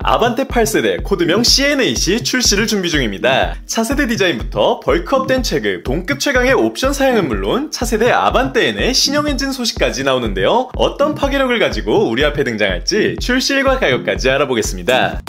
아반떼 8세대 코드명 CN8이 출시를 준비 중입니다. 차세대 디자인부터 벌크업된 체급, 동급 최강의 옵션 사양은 물론 차세대 아반떼N의 신형 엔진 소식까지 나오는데요. 어떤 파괴력을 가지고 우리 앞에 등장할지 출시일과 가격까지 알아보겠습니다.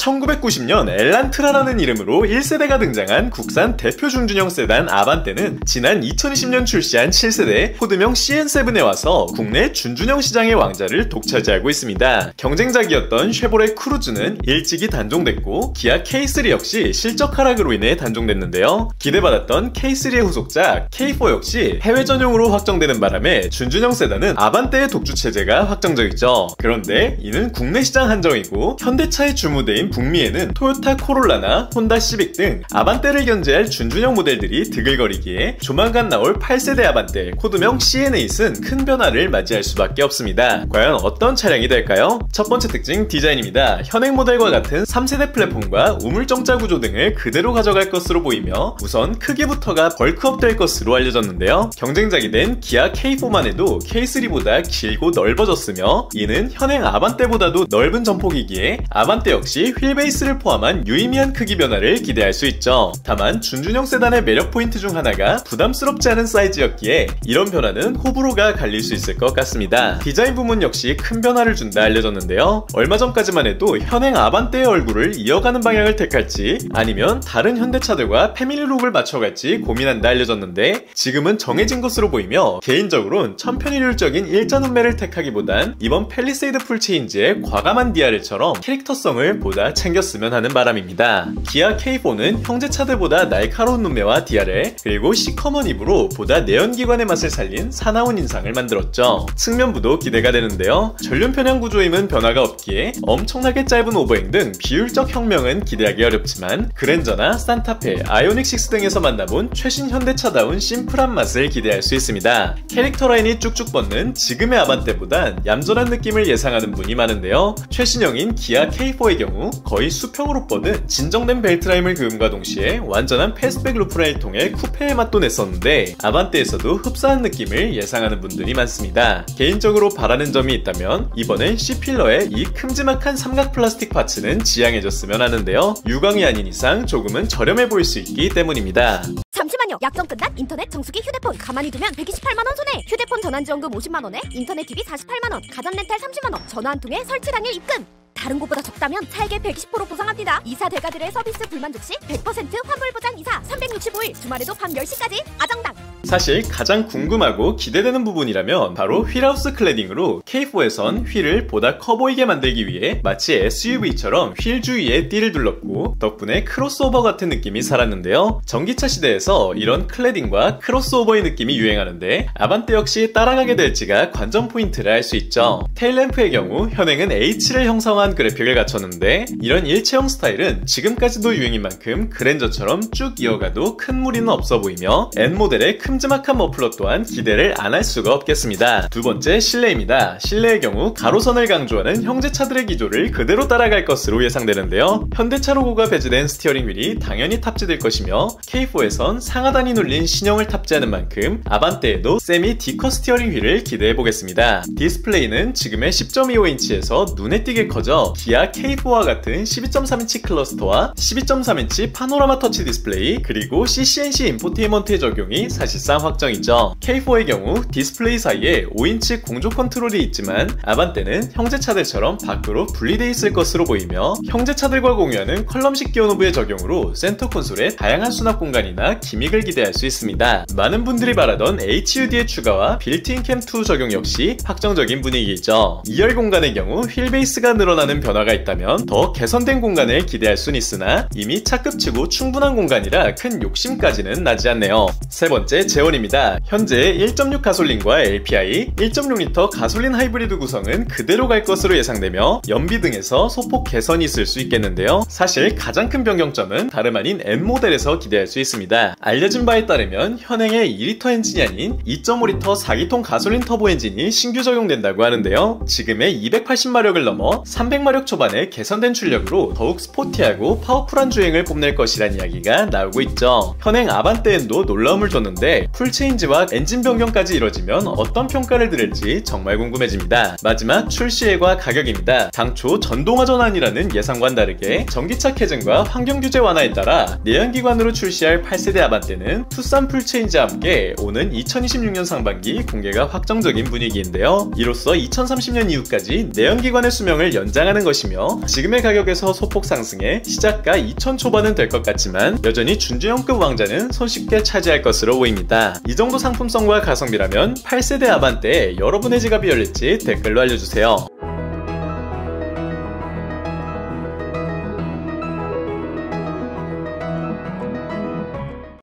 (1990년) 엘란트라라는 이름으로 1세대가 등장한 국산 대표 중준형 세단 아반떼는 지난 2020년 출시한 7세대 코드명 CN7에 와서 국내 준준형 시장의 왕자를 독차지하고 있습니다. 경쟁작이었던 쉐보레 크루즈는 일찍이 단종됐고 기아 K3 역시 실적 하락으로 인해 단종됐는데요. 기대받았던 K3의 후속작 K4 역시 해외 전용으로 확정되는 바람에 준준형 세단은 아반떼의 독주 체제가 확정적이죠. 그런데 이는 국내 시장 한정이고 현대차의 주무대인 북미에는 토요타 코롤라나 혼다 시빅 등 아반떼를 견제할 준준형 모델들이 드글거리기에 조만간 나올 8세대 아반떼 코드명 CN8은 큰 변화를 맞이할 수밖에 없습니다. 과연 어떤 차량이 될까요? 첫 번째 특징 디자인입니다. 현행 모델과 같은 3세대 플랫폼과 우물정자 구조 등을 그대로 가져갈 것으로 보이며 우선 크기부터가 벌크업 될 것으로 알려졌는데요. 경쟁작이 된 기아 K4만 해도 K3보다 길고 넓어졌으며 이는 현행 아반떼보다도 넓은 전폭이기에 아반떼 역시 휠 베이스를 포함한 유의미한 크기 변화를 기대할 수 있죠. 다만 준준형 세단의 매력 포인트 중 하나가 부담스럽지 않은 사이즈였기에 이런 변화는 호불호가 갈릴 수 있을 것 같습니다. 디자인 부분 역시 큰 변화를 준다 알려졌는데요. 얼마 전까지만 해도 현행 아반떼의 얼굴을 이어가는 방향을 택할지 아니면 다른 현대차들과 패밀리룩을 맞춰갈지 고민한다 알려졌는데 지금은 정해진 것으로 보이며 개인적으로는 천편일률적인 일자 눈매를 택하기보단 이번 팰리세이드 풀체인지의 과감한 DRL처럼 캐릭터성을 보다 챙겼으면 하는 바람입니다. 기아 K4는 형제차들보다 날카로운 눈매와 DRL 그리고 시커먼 입으로 보다 내연기관의 맛을 살린 사나운 인상을 만들었죠. 측면부도 기대가 되는데요. 전륜 편향 구조임은 변화가 없기에 엄청나게 짧은 오버행 등 비율적 혁명은 기대하기 어렵지만 그랜저나 산타페, 아이오닉6 등에서 만나본 최신 현대차다운 심플한 맛을 기대할 수 있습니다. 캐릭터 라인이 쭉쭉 뻗는 지금의 아반떼보단 얌전한 느낌을 예상하는 분이 많은데요. 최신형인 기아 K4의 경우 거의 수평으로 뻗은 진정된 벨트라임을 그음과 동시에 완전한 패스트백 루프라인을 통해 쿠페의 맛도 냈었는데 아반떼에서도 흡사한 느낌을 예상하는 분들이 많습니다. 개인적으로 바라는 점이 있다면 이번엔 C필러의 이 큼지막한 삼각 플라스틱 파츠는 지양해줬으면 하는데요. 유광이 아닌 이상 조금은 저렴해 보일 수 있기 때문입니다. 잠시만요. 약정 끝난 인터넷 정수기 휴대폰 가만히 두면 128만원 손해. 휴대폰 전환지원금 50만원에 인터넷 TV 48만원, 가전 렌탈 30만원, 전화 한 통에 설치 당일 입금. 다른 곳보다 적다면 차액의 120% 보상합니다. 이사 대가들의 서비스 불만족 시 100% 환불 보장 이사 365일 주말에도 밤 10시까지 아정당. 사실 가장 궁금하고 기대되는 부분이라면 바로 휠하우스 클래딩으로 K4에선 휠을 보다 커 보이게 만들기 위해 마치 SUV처럼 휠 주위에 띠를 둘렀고 덕분에 크로스오버 같은 느낌이 살았는데요. 전기차 시대에서 이런 클래딩과 크로스오버의 느낌이 유행하는데 아반떼 역시 따라가게 될지가 관전 포인트를 알 수 있죠. 테일램프의 경우 현행은 H를 형성한 그래픽을 갖췄는데 이런 일체형 스타일은 지금까지도 유행인 만큼 그랜저처럼 쭉 이어가도 큰 무리는 없어 보이며 N모델의 큼지막한 머플러 또한 기대를 안 할 수가 없겠습니다. 두 번째 실내입니다. 실내의 경우 가로선을 강조하는 형제차들의 기조를 그대로 따라갈 것으로 예상되는데요. 현대차 로고가 배치된 스티어링 휠이 당연히 탑재될 것이며 K4에선 상하단이 눌린 신형을 탑재하는 만큼 아반떼에도 세미 D커 스티어링 휠을 기대해보겠습니다. 디스플레이는 지금의 10.25인치에서 눈에 띄게 커져 기아 K4와 같은 12.3인치 클러스터와 12.3인치 파노라마 터치 디스플레이 그리고 CCNC 인포테인먼트의 적용이 사실상 확정이죠. K4의 경우 디스플레이 사이에 5인치 공조 컨트롤이 있지만 아반떼는 형제차들처럼 밖으로 분리되어 있을 것으로 보이며 형제차들과 공유하는 컬럼식 기어노브의 적용으로 센터 콘솔에 다양한 수납 공간이나 기믹을 기대할 수 있습니다. 많은 분들이 바라던 HUD의 추가와 빌트인 캠2 적용 역시 확정적인 분위기이죠. 2열 공간의 경우 휠 베이스가 늘어나는 변화가 있다면 더 개선된 공간을 기대할 수는 있으나 이미 차급치고 충분한 공간이라 큰 욕심 욕심까지는 나지 않네요. 세 번째, 재원입니다. 현재 1.6 가솔린과 LPI, 1.6L 가솔린 하이브리드 구성은 그대로 갈 것으로 예상되며 연비 등에서 소폭 개선이 있을 수 있겠는데요. 사실 가장 큰 변경점은 다름 아닌 N모델에서 기대할 수 있습니다. 알려진 바에 따르면 현행의 2리터 엔진이 아닌 2.5리터 4기통 가솔린 터보 엔진이 신규 적용된다고 하는데요. 지금의 280마력을 넘어 300마력 초반의 개선된 출력으로 더욱 스포티하고 파워풀한 주행을 뽐낼 것이란 이야기가 나오고 있죠. 현행 아반떼엔도 놀라움을 줬는데 풀체인지와 엔진 변경까지 이뤄지면 어떤 평가를 들을지 정말 궁금해집니다. 마지막 출시일과 가격입니다. 당초 전동화 전환이라는 예상과는 다르게 전기차 캐즌과 환경규제 완화에 따라 내연기관으로 출시할 8세대 아반떼는 투싼 풀체인지와 함께 오는 2026년 상반기 공개가 확정적인 분위기인데요. 이로써 2030년 이후까지 내연기관의 수명을 연장하는 것이며 지금의 가격에서 소폭 상승해 시작가 2천 초반은 될 것 같지만 여전히 준준형급 왕자는 손쉽게 차지할 것으로 보입니다. 이 정도 상품성과 가성비라면 8세대 아반떼에 여러분의 지갑이 열릴지 댓글로 알려주세요.